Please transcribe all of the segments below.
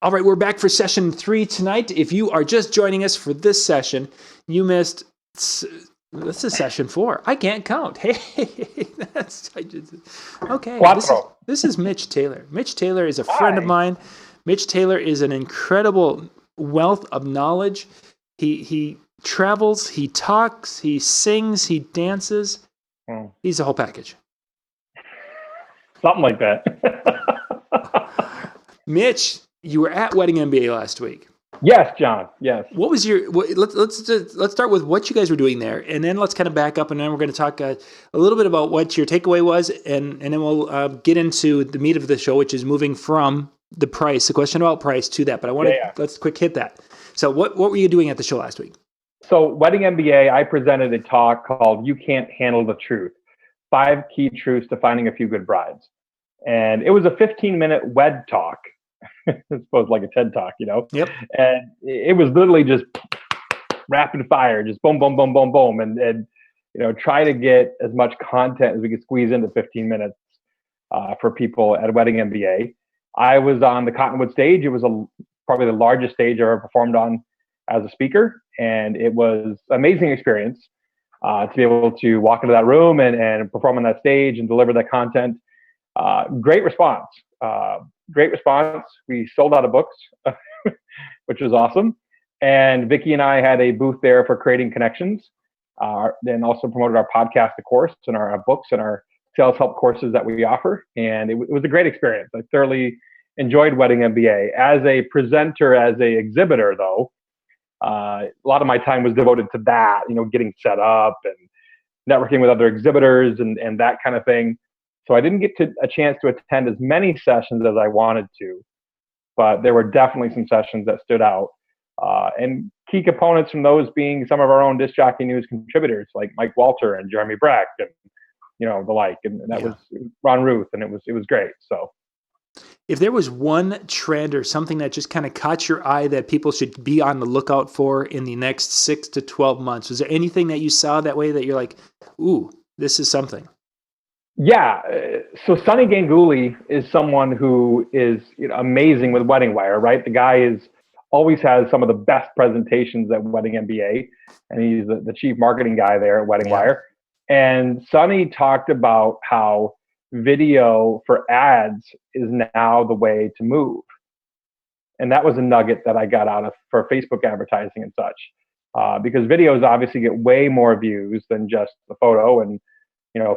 All right, we're back for session 3 tonight. If you are just joining us for this session, you missed. This is session 4. I can't count. Hey, okay. This is Mitch Taylor. Mitch Taylor is a friend of mine. Mitch Taylor is an incredible wealth of knowledge. He travels, he talks, he sings, he dances. He's a whole package. Something like that. Mitch, you were at Wedding MBA last week. Yes, John. Yes. What was your? Let's start with what you guys were doing there, and then let's kind of back up, and then we're going to talk a little bit about what your takeaway was, and then we'll get into the meat of the show, which is moving from the question about price to that. But I want to let's quick hit that. So, what were you doing at the show last week? So, Wedding MBA, I presented a talk called "You Can't Handle the Truth: 5 Key Truths to Finding a Few Good Brides," and it was a 15-minute wed talk. I suppose like a TED Talk, Yep. And it was literally just rapid fire, just boom, boom, boom, boom, boom, and try to get as much content as we could squeeze into 15 minutes for people at Wedding MBA. I was on the Cottonwood stage. It was probably the largest stage I ever performed on as a speaker, and it was an amazing experience to be able to walk into that room and perform on that stage and deliver that content. Great response. Great response. We sold out of books, which was awesome. And Vicki and I had a booth there for creating connections, then also promoted our podcast, The Course, and our books and our sales help courses that we offer. And it was a great experience. I thoroughly enjoyed Wedding MBA. As a presenter, as a exhibitor, though, a lot of my time was devoted to that, getting set up and networking with other exhibitors and that kind of thing. So I didn't get a chance to attend as many sessions as I wanted to, but there were definitely some sessions that stood out. And key components from those being some of our own Disc Jockey News contributors like Mike Walter and Jeremy Breck and, the like. And that was Ron Ruth, and it was great. So if there was one trend or something that just kind of caught your eye that people should be on the lookout for in the next 6 to 12 months, was there anything that you saw that way that you're like, ooh, this is something? Yeah. So Sonny Ganguly is someone who is amazing with Wedding Wire, right? The guy always has some of the best presentations at Wedding MBA, and he's the chief marketing guy there at Wedding Wire. And Sonny talked about how video for ads is now the way to move. And that was a nugget that I got out of for Facebook advertising and such, because videos obviously get way more views than just the photo, and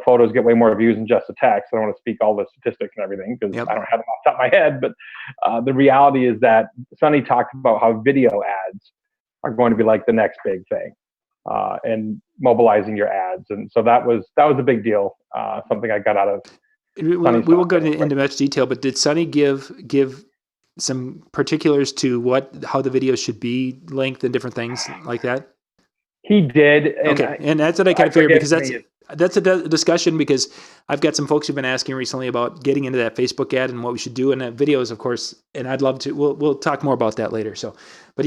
photos get way more views than just the text. I don't want to speak all the statistics and everything because I don't have them off the top of my head. But the reality is that Sonny talked about how video ads are going to be like the next big thing, and mobilizing your ads. And so that was a big deal. Something I got out of. We won't go into much detail, but did Sonny give some particulars to how the video should be, length and different things like that? He did. And that's what I kind of figured, because that's a discussion, because I've got some folks who've been asking recently about getting into that Facebook ad and what we should do in that videos, of course, and I'd love to. We'll talk more about that later. So, but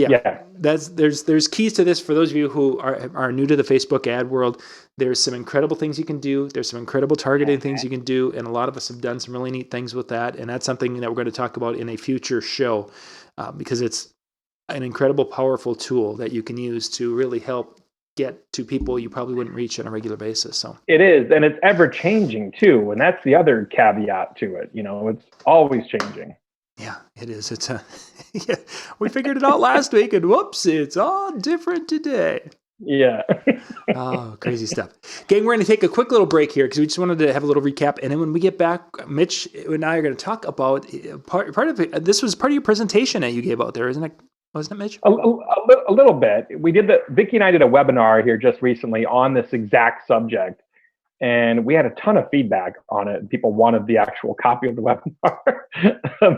there's keys to this for those of you who are new to the Facebook ad world. There's some incredible things you can do. There's some incredible targeting things you can do, and a lot of us have done some really neat things with that. And that's something that we're going to talk about in a future show, because it's an incredible, powerful tool that you can use to really help get to people you probably wouldn't reach on a regular basis. So it is, and it's ever changing too, and that's the other caveat to it. It's always changing. Yeah, it is. It's we figured it out last week, and whoops, it's all different today. Yeah. Oh, crazy stuff. Gang, we're going to take a quick little break here because we just wanted to have a little recap, and then when we get back, Mitch and I are going to talk about part of it. This was part of your presentation that you gave out there, isn't it? Wasn't it, Mitch? A little bit. Vicki and I did a webinar here just recently on this exact subject, and we had a ton of feedback on it. People wanted the actual copy of the webinar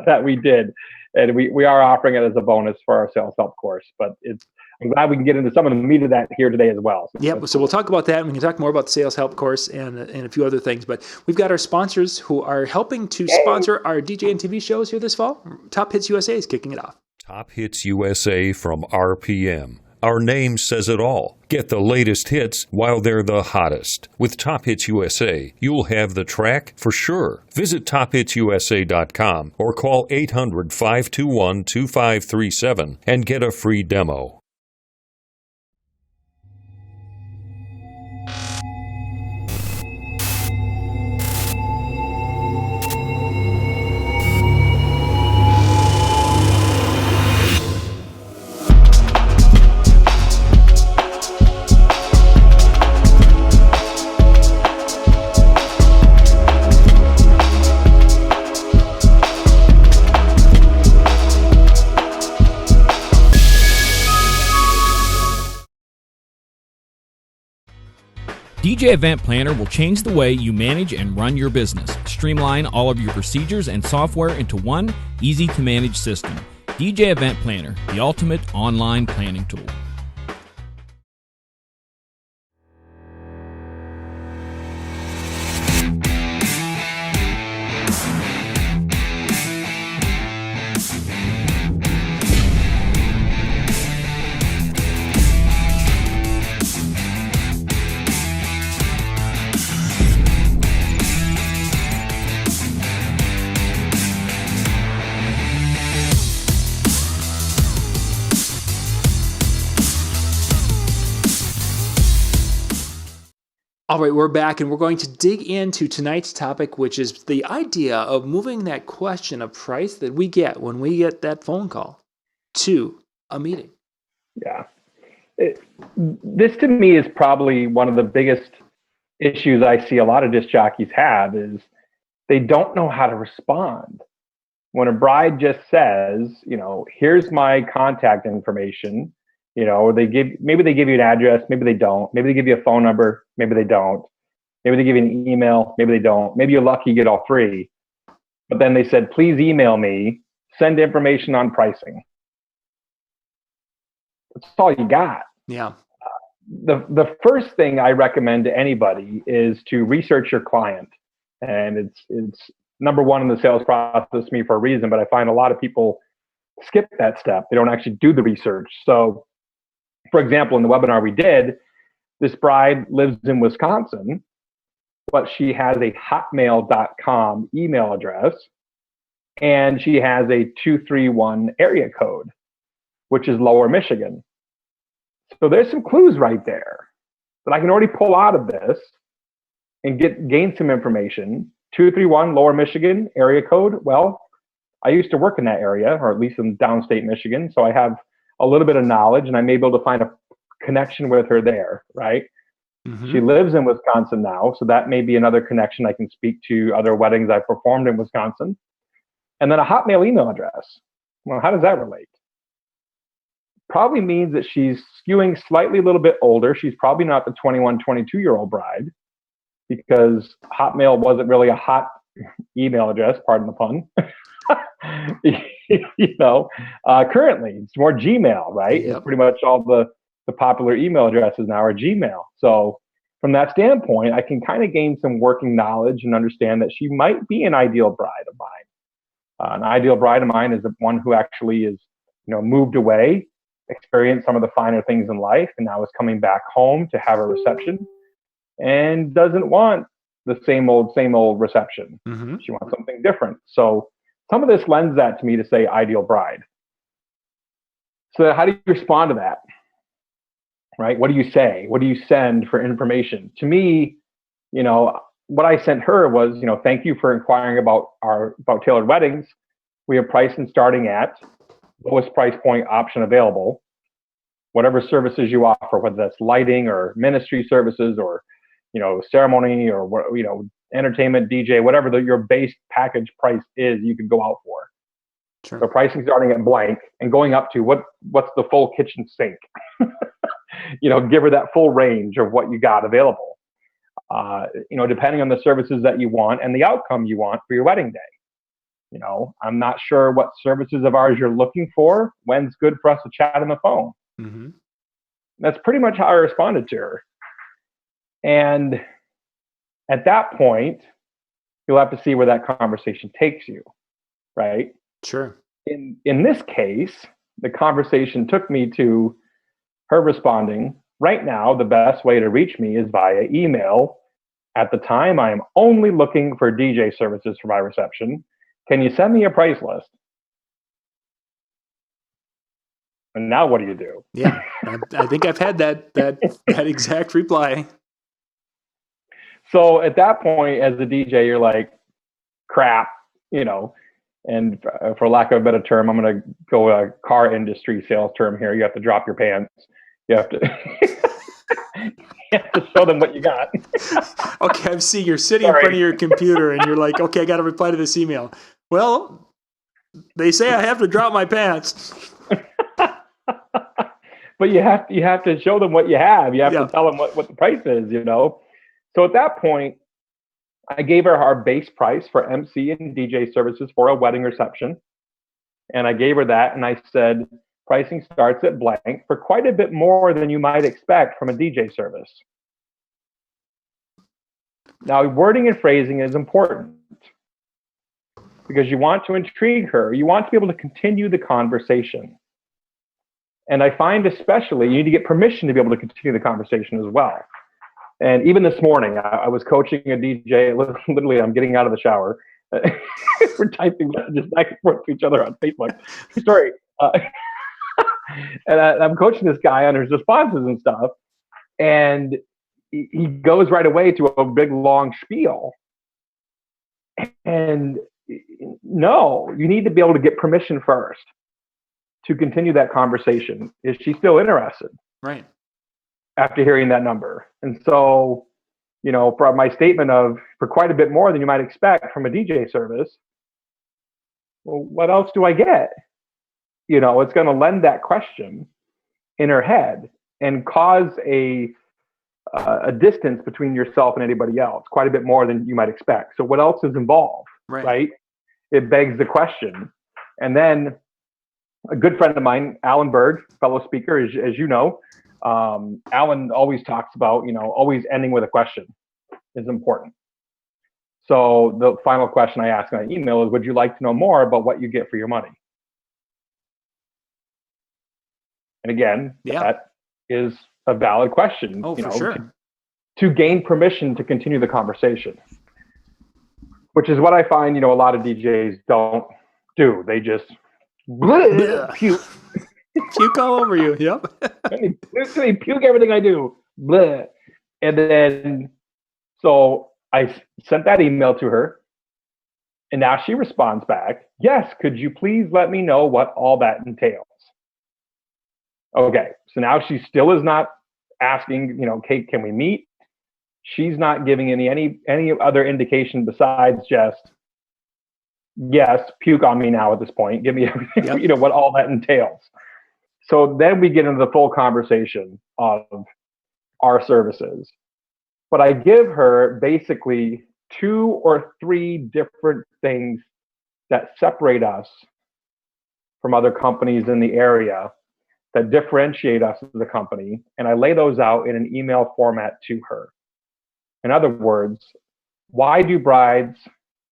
that we did, and we are offering it as a bonus for our sales help course. But I'm glad we can get into some of the meat of that here today as well. So we'll talk about that, and we can talk more about the sales help course and a few other things. But we've got our sponsors who are helping to sponsor our DJ and TV shows here this fall. Top Hits USA is kicking it off. Top Hits USA from RPM, Our name says it all. Get the latest hits while they're the hottest. With Top Hits USA, you'll have the track for sure. Visit tophitsusa.com or call 800-521-2537 and get a free demo. DJ Event Planner will change the way you manage and run your business. Streamline all of your procedures and software into one easy-to-manage system. DJ Event Planner, the ultimate online planning tool. All right, we're back, and we're going to dig into tonight's topic, which is the idea of moving that question of price that we get when we get that phone call to a meeting. Yeah. This to me is probably one of the biggest issues I see a lot of disc jockeys have is they don't know how to respond. When a bride just says, here's my contact information, or maybe they give you an address, maybe they don't. Maybe they give you a phone number, maybe they don't. Maybe they give you an email, maybe they don't. Maybe you're lucky you get all three. But then they said, please email me, send information on pricing. That's all you got. Yeah. The first thing I recommend to anybody is to research your client. And it's number one in the sales process to me for a reason, but I find a lot of people skip that step. They don't actually do the research. So, for example, in the webinar we did, this bride lives in Wisconsin, but she has a hotmail.com email address, and she has a 231 area code, which is Lower Michigan. So there's some clues right there that I can already pull out of this and gain some information. 231 Lower Michigan area code. Well, I used to work in that area, or at least in downstate Michigan, so I have a little bit of knowledge, and I may be able to find a connection with her there, right? Mm-hmm. She lives in Wisconsin now, so that may be another connection. I can speak to other weddings I performed in Wisconsin. And then a Hotmail email address. Well, how does that relate? Probably means that she's skewing slightly a little bit older. She's probably not the 21, 22-year-old bride, because Hotmail wasn't really a hot email address, pardon the pun. Currently it's more Gmail, right? Yep. It's pretty much all the popular email addresses now are Gmail. So from that standpoint, I can kind of gain some working knowledge and understand that she might be an ideal bride of mine. An ideal bride of mine is the one who actually is, moved away, experienced some of the finer things in life, and now is coming back home to have a reception and doesn't want the same old reception. Mm-hmm. She wants something different. So some of this lends that to me to say ideal bride. So how do you respond to that? Right? What do you say? What do you send for information? To me, what I sent her was, thank you for inquiring about tailored weddings. We have pricing starting at lowest price point option available. Whatever services you offer, whether that's lighting or ministry services or, ceremony or, entertainment, DJ, whatever your base package price is, you could go out for. Sure. So pricing starting at blank and going up to what's the full kitchen sink? Give her that full range of what you got available. Depending on the services that you want and the outcome you want for your wedding day. I'm not sure what services of ours you're looking for. When's good for us to chat on the phone? Mm-hmm. That's pretty much how I responded to her. And at that point, you'll have to see where that conversation takes you, right? Sure. In this case, the conversation took me to her responding, right now, the best way to reach me is via email. At the time, I am only looking for DJ services for my reception. Can you send me a price list? And now what do you do? Yeah, I think I've had that exact reply. So at that point, as a DJ, you're like, crap, and for lack of a better term, I'm going to go a car industry sales term here. You have to drop your pants. You have to, you have to show them what you got. Okay, I see you're sitting in front of your computer and you're like, okay, I got to reply to this email. Well, they say I have to drop my pants. But you have to show them what you have. You have to tell them what the price is, So at that point, I gave her our base price for MC and DJ services for a wedding reception. And I gave her that, and I said, pricing starts at blank for quite a bit more than you might expect from a DJ service. Now, wording and phrasing is important because you want to intrigue her. You want to be able to continue the conversation. And I find especially you need to get permission to be able to continue the conversation as well. And even this morning, I was coaching a DJ. Literally, I'm getting out of the shower. We're typing messages back and forth to each other on Facebook. Sorry. And I'm coaching this guy on his responses and stuff. And he goes right away to a big, long spiel. And no, you need to be able to get permission first to continue that conversation. Is she still interested? Right. After hearing that number. And so, for my statement of for quite a bit more than you might expect from a DJ service, well, what else do I get? It's going to lend that question in her head and cause a distance between yourself and anybody else, quite a bit more than you might expect. So what else is involved, right? It begs the question. And then a good friend of mine, Alan Berg, fellow speaker, as you know, Alan always talks about, always ending with a question is important. So the final question I ask on email is, would you like to know more about what you get for your money? And again, that is a valid question. Oh, for sure. To gain permission to continue the conversation, which is what I find, a lot of DJs don't do. They just puke. Puke all over you. Yep. They puke everything I do. Bleh. And then, so I sent that email to her, and now she responds back, yes, could you please let me know what all that entails? Okay, so now she still is not asking, Kate, can we meet? She's not giving any other indication besides just, yes, puke on me now at this point. Give me everything, what all that entails. So then we get into the full conversation of our services. But I give her basically 2 or 3 different things that separate us from other companies in the area, that differentiate us as a company. And I lay those out in an email format to her. In other words, why do brides,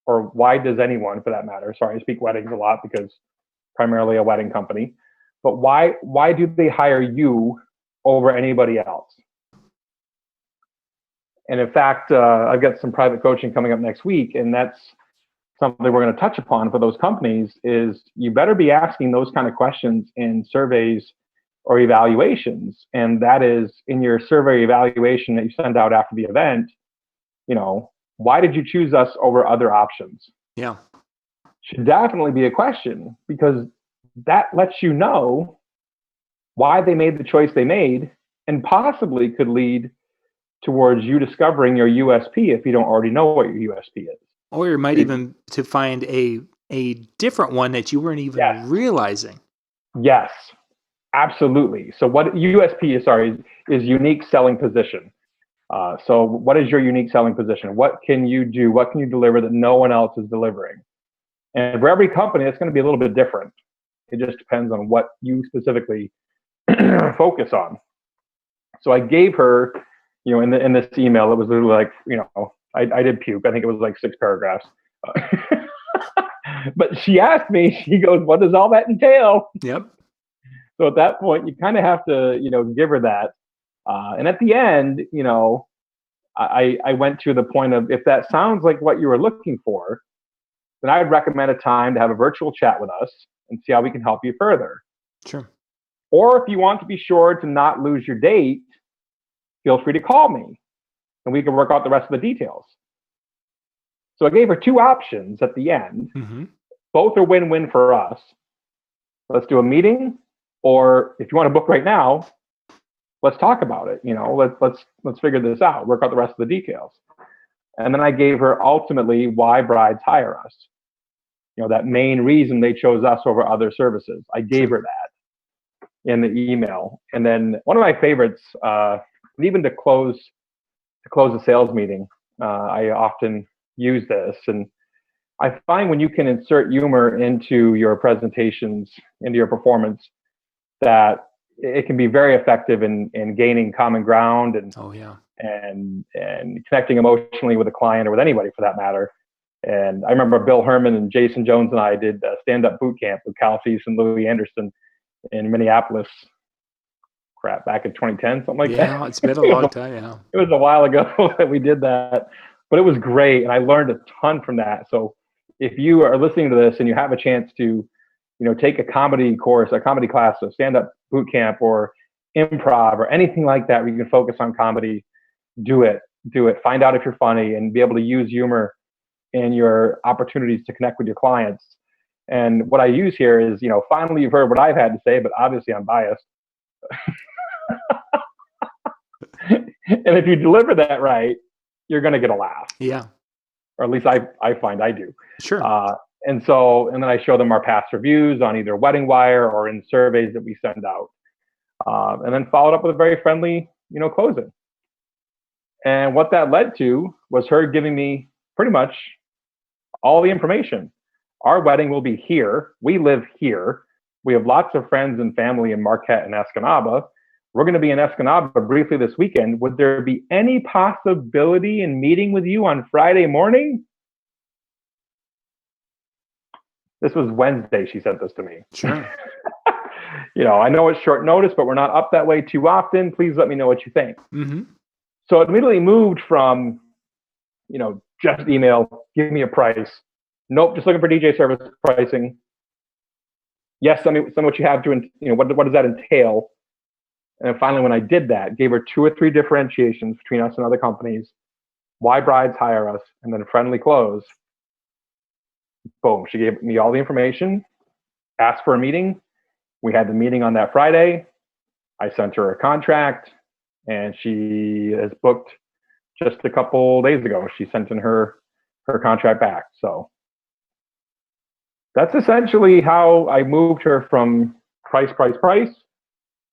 or why does anyone for that matter, sorry, I speak weddings a lot because primarily a wedding company, but why do they hire you over anybody else? And in fact, I've got some private coaching coming up next week, and that's something we're going to touch upon for those companies is you better be asking those kind of questions in surveys or evaluations. And that is in your survey evaluation that you send out after the event, why did you choose us over other options? Yeah. Should definitely be a question, because that lets you know why they made the choice they made, and possibly could lead towards you discovering your USP if you don't already know what your USP is. Or you might even to find a different one that you weren't even realizing. Yes, absolutely. So what USP is unique selling position. So what is your unique selling position? What can you do? What can you deliver that no one else is delivering? And for every company, it's going to be a little bit different. It just depends on what you specifically focus on. So I gave her, in this email, it was literally like, I did puke. I think it was like 6 paragraphs. But she asked me, she goes, what does all that entail? Yep. So at that point, you kind of have to, give her that. And at the end, I went to the point of, if that sounds like what you were looking for, then I would recommend a time to have a virtual chat with us and see how we can help you further. Sure. Or if you want to be sure to not lose your date, feel free to call me and we can work out the rest of the details. So I gave her two options at the end. Mm-hmm. Both are win-win for us. Let's do a meeting, or if you want to book right now, let's talk about it. Let's figure this out, work out the rest of the details. And then I gave her ultimately why brides hire us. That main reason they chose us over other services. I gave her that in the email. And then one of my favorites, even to close a sales meeting, I often use this. And I find when you can insert humor into your presentations, into your performance, that it can be very effective in gaining common ground and and connecting emotionally with a client or with anybody for that matter. And I remember Bill Herman and Jason Jones and I did a stand-up boot camp with Cal Cease and Louis Anderson in Minneapolis. Back in 2010, something like that. Yeah, it's been a long time. Yeah, it was a while ago that we did that, but it was great, and I learned a ton from that. So if you are listening to this and you have a chance to, take a comedy course, a comedy class, a stand-up boot camp, or improv, or anything like that, where you can focus on comedy, do it. Find out if you're funny and be able to use humor in your opportunities to connect with your clients. And what I use here is, finally you've heard what I've had to say, but obviously I'm biased. And if you deliver that right, you're going to get a laugh. Yeah. Or at least I find I do. Sure. And then I show them our past reviews on either Wedding Wire or in surveys that we send out. And then followed up with a very friendly, closing. And what that led to was her giving me pretty much all the information. Our wedding will be here. We live here. We have lots of friends and family in Marquette and Escanaba. We're going to be in Escanaba briefly this weekend. Would there be any possibility in meeting with you on Friday morning? This was Wednesday. She sent this to me. Sure. I know it's short notice, but we're not up that way too often. Please let me know what you think. Mm-hmm. So it immediately moved from, just email, give me a price. Nope, just looking for DJ service pricing. Yes, some of what you have to, what does that entail? And then finally, when I did that, gave her 2 or 3 differentiations between us and other companies, why brides hire us, and then friendly close. Boom, she gave me all the information, asked for a meeting. We had the meeting on that Friday. I sent her a contract, and she has booked just a couple days ago. She sent in her contract back. So that's essentially how I moved her from price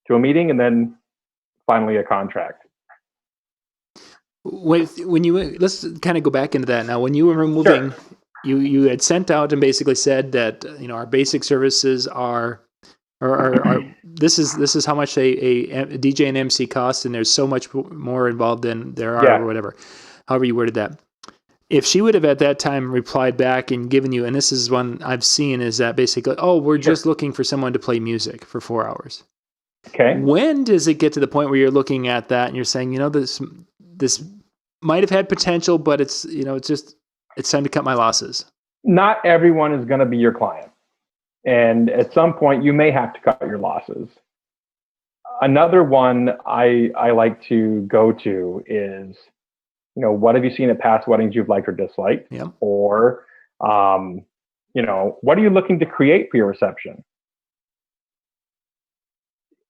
to a meeting, and then finally a contract. When you let's kind of go back into that now. When you were moving, sure. you had sent out and basically said that our basic services are this is how much a DJ and MC cost, and there's so much more involved than there are or whatever. However you worded that. If she would have at that time replied back and given you, and this is one I've seen, is that basically, we're just looking for someone to play music for 4 hours. Okay. When does it get to the point where you're looking at that and you're saying, this might have had potential, but it's time to cut my losses? Not everyone is going to be your client. And at some point you may have to cut your losses. Another one I like to go to is, what have you seen at past weddings you've liked or disliked? Yeah. Or, what are you looking to create for your reception?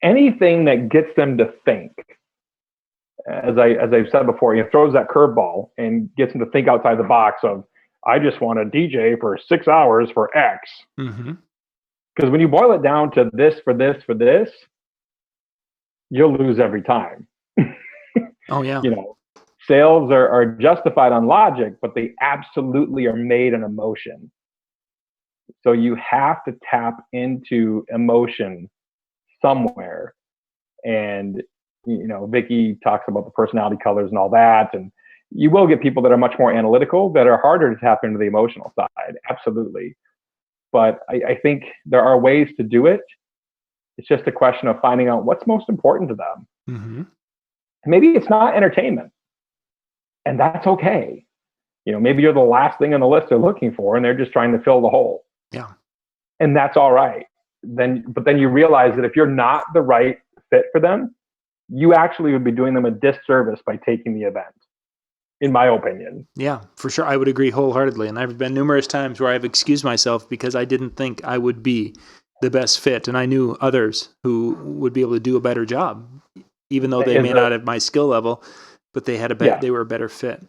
Anything that gets them to think, as I've said before, throws that curveball and gets them to think outside the box of, I just want a DJ for 6 hours for X. Mm-hmm. Because when you boil it down to this for this, you'll lose every time. Oh yeah. Sales are justified on logic, but they absolutely are made on emotion. So you have to tap into emotion somewhere. And, Vicky talks about the personality colors and all that. And you will get people that are much more analytical, that are harder to tap into the emotional side. Absolutely. But I think there are ways to do it. It's just a question of finding out what's most important to them. Mm-hmm. Maybe it's not entertainment, and that's okay. Maybe you're the last thing on the list they're looking for, and they're just trying to fill the hole. Yeah. And that's all right. But then you realize that if you're not the right fit for them, you actually would be doing them a disservice by taking the event, in my opinion. Yeah, for sure. I would agree wholeheartedly. And I've been numerous times where I've excused myself because I didn't think I would be the best fit. And I knew others who would be able to do a better job, even though they may not have my skill level, but they had they were a better fit.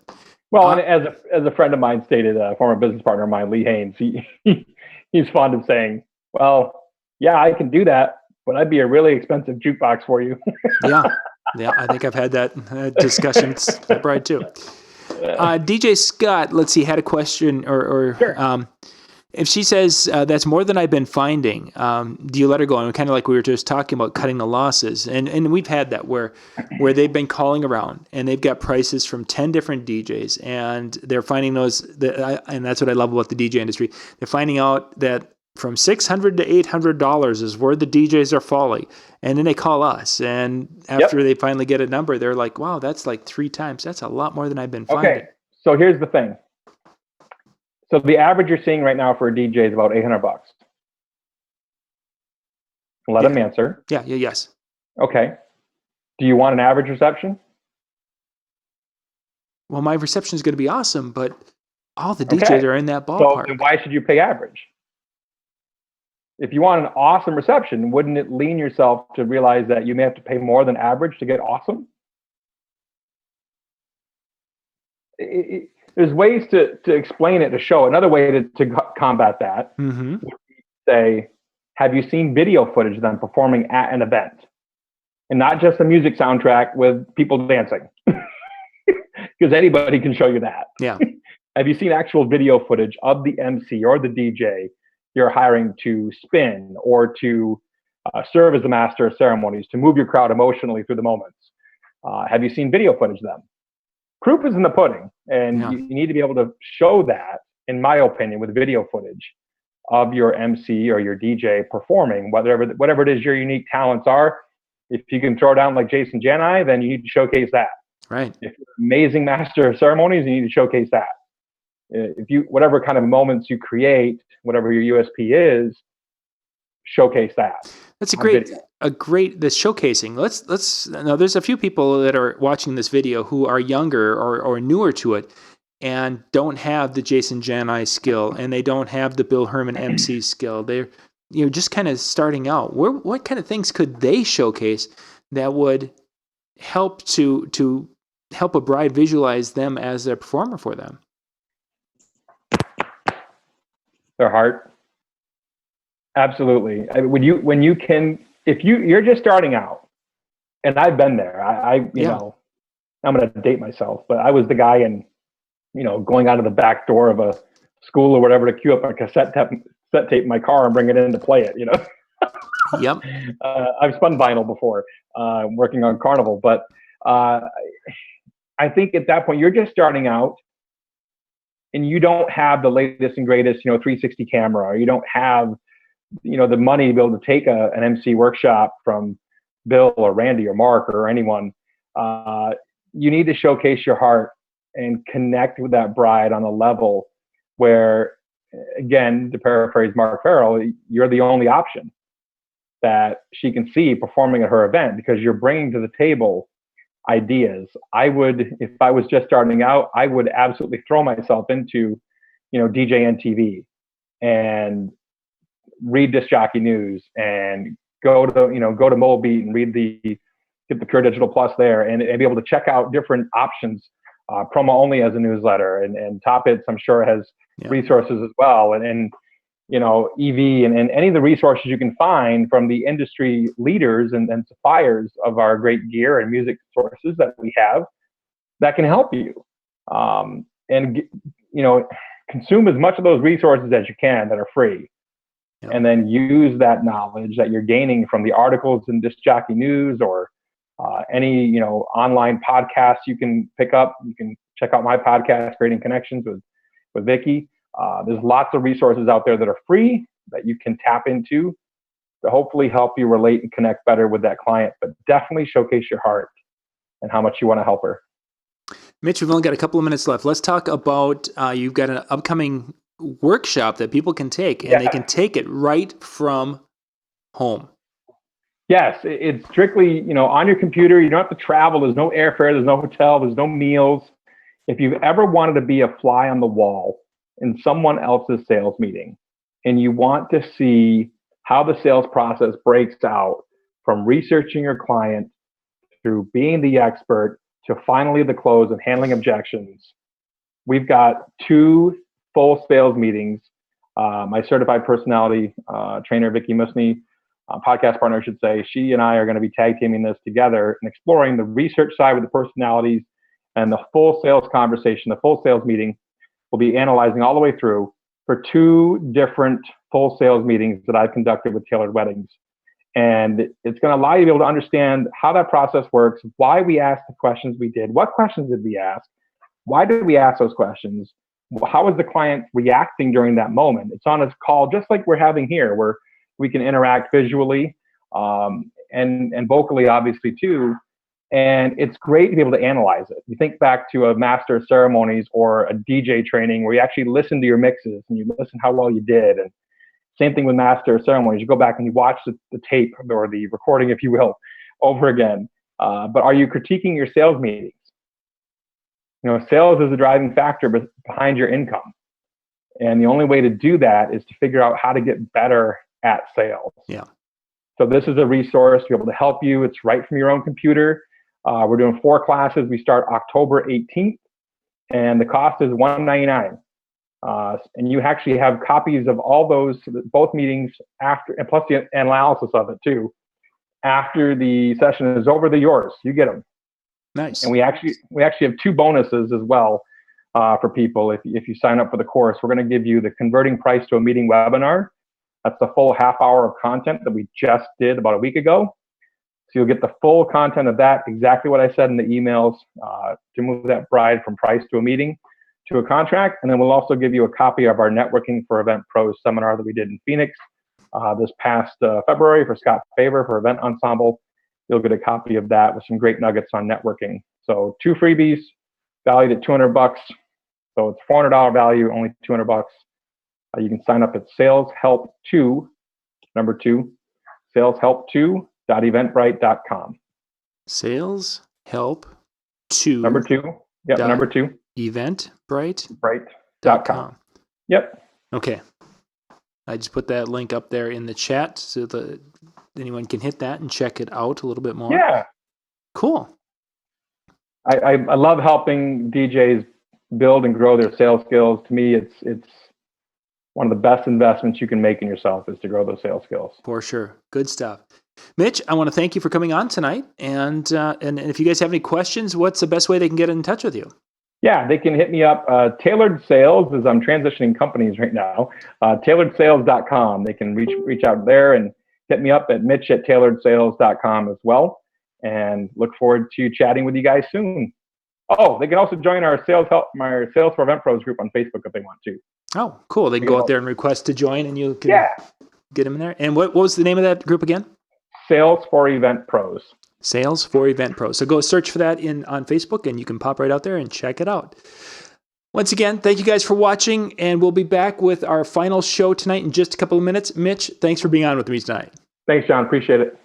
Well, and as a friend of mine stated, a former business partner of mine, Lee Haynes, he's fond of saying, well, yeah, I can do that, but I'd be a really expensive jukebox for you. Yeah, I think I've had that discussion with my bride too. DJ Scott, let's see, had a question, or Sure. If she says that's more than I've been finding, do you let her go? And kind of like we were just talking about cutting the losses, and we've had that where they've been calling around and they've got prices from 10 different DJs, and they're finding and that's what I love about the DJ industry. They're finding out that from $600 to $800 is where the DJs are falling, and then they call us, and after they finally get a number, they're like, "Wow, that's like 3 times. That's a lot more than I've been finding." Okay, so here's the thing. So the average you're seeing right now for a DJ is about $800. Let them answer. Yes. Okay. Do you want an average reception? Well, my reception is going to be awesome, but all the DJs are in that ballpark. So then why should you pay average? If you want an awesome reception, wouldn't it lean yourself to realize that you may have to pay more than average to get awesome? There's ways to explain it, to show. Another way to combat that would be to say, have you seen video footage of them performing at an event? And not just a music soundtrack with people dancing. Because anybody can show you that. Yeah. Have you seen actual video footage of the MC or the DJ you're hiring to spin or to serve as the master of ceremonies, to move your crowd emotionally through the moments? Have you seen video footage of them? Proof is in the pudding, and you need to be able to show that, in my opinion, with video footage of your MC or your DJ performing, whatever it is your unique talents are. If you can throw down like Jason Jani, then you need to showcase that. Right. If you're an amazing master of ceremonies, you need to showcase that. Whatever kind of moments you create, whatever your USP is, showcase that. That's the showcasing. Let's now there's a few people that are watching this video who are younger or newer to it and don't have the Jason Jani skill, and they don't have the Bill Herman MC skill. They're just kind of starting out. What kind of things could they showcase that would help to help a bride visualize them as a performer for them? Their heart. Absolutely. If you're just starting out, and I've been there, I'm going to date myself, but I was the guy going out of the back door of a school or whatever to queue up a cassette tape in my car and bring it in to play it, Yep. I've spun vinyl before, working on Carnival, but I think at that point you're just starting out and you don't have the latest and greatest, 360 camera, or you don't have the money to be able to take an MC workshop from Bill or Randy or Mark or anyone. You need to showcase your heart and connect with that bride on a level where, again, to paraphrase Mark Farrell, you're the only option that she can see performing at her event, because you're bringing to the table ideas. If I was just starting out, I would absolutely throw myself into, DJ NTV and read Disc Jockey News and go to Mobeat and get the Pure Digital Plus there and be able to check out different options, promo only as a newsletter, and Top Hits I'm sure has resources as well, and EV and any of the resources you can find from the industry leaders and suppliers of our great gear and music sources that we have that can help you, and consume as much of those resources as you can that are free. And then use that knowledge that you're gaining from the articles in Disc Jockey News or any online podcasts you can pick up. You can check out my podcast, Creating Connections with Vicky. There's lots of resources out there that are free that you can tap into to hopefully help you relate and connect better with that client, but definitely showcase your heart and how much you want to help her. Mitch, we've only got a couple of minutes left. Let's talk about, you've got an upcoming workshop that people can take, and they can take it right from home. Yes, it's strictly, on your computer. You don't have to travel. There's no airfare. There's no hotel. There's no meals. If you've ever wanted to be a fly on the wall in someone else's sales meeting, and you want to see how the sales process breaks out from researching your client through being the expert to finally the close and handling objections, we've got 2 full sales meetings. My certified personality trainer, Vicki Musney, podcast partner, I should say, she and I are going to be tag teaming this together and exploring the research side with the personalities, and the full sales conversation, the full sales meeting. We'll be analyzing all the way through for 2 different full sales meetings that I've conducted with Tailored Weddings. And it's going to allow you to be able to understand how that process works, why we asked the questions we did, what questions did we ask, why did we ask those questions, how is the client reacting during that moment. It's on a call just like we're having here, where we can interact visually and vocally, obviously, too. And it's great to be able to analyze it. You think back to a master of ceremonies or a DJ training where you actually listen to your mixes and you listen how well you did. And same thing with master of ceremonies. You go back and you watch the tape or the recording, if you will, over again. But are you critiquing your sales meetings? Sales is the driving factor behind your income. And the only way to do that is to figure out how to get better at sales. Yeah. So this is a resource to be able to help you. It's right from your own computer. We're doing 4 classes. We start October 18th, and the cost is $199. And you actually have copies of all those, both meetings after, and plus the analysis of it too. After the session is over, they're yours. You get them. Nice. And we actually have 2 bonuses as well for people. If you sign up for the course, we're going to give you the converting price to a meeting webinar. That's the full half hour of content that we just did about a week ago. So you'll get the full content of that, exactly what I said in the emails, to move that bride from price to a meeting to a contract. And then we'll also give you a copy of our Networking for Event Pros seminar that we did in Phoenix this past February for Scott Favor for Event Ensemble. You'll get a copy of that with some great nuggets on networking. So 2 freebies valued at $200. So it's $400 value, only $200. You can sign up at saleshelp2, number 2, saleshelp2.eventbrite.com. Sales help 2. Number 2. Yep, number 2. Eventbrite.com. Yep. Okay. I just put that link up there in the chat so that anyone can hit that and check it out a little bit more. Yeah. Cool. I love helping DJs build and grow their sales skills. To me, it's one of the best investments you can make in yourself is to grow those sales skills. For sure. Good stuff. Mitch, I want to thank you for coming on tonight. And if you guys have any questions, what's the best way they can get in touch with you? Yeah, they can hit me up. Tailored Sales, as I'm transitioning companies right now, tailoredsales.com. They can reach out there and hit me up at mitch@tailoredsales.com as well. And look forward to chatting with you guys soon. Oh, they can also join our Sales for Event Pros group on Facebook if they want to. Oh, cool. They can go out there and request to join, and you can get them in there. And what was the name of that group again? Sales for Event Pros. Sales for Event Pros. So go search for that on Facebook, and you can pop right out there and check it out. Once again, thank you guys for watching, and we'll be back with our final show tonight in just a couple of minutes. Mitch, thanks for being on with me tonight. Thanks, John. Appreciate it.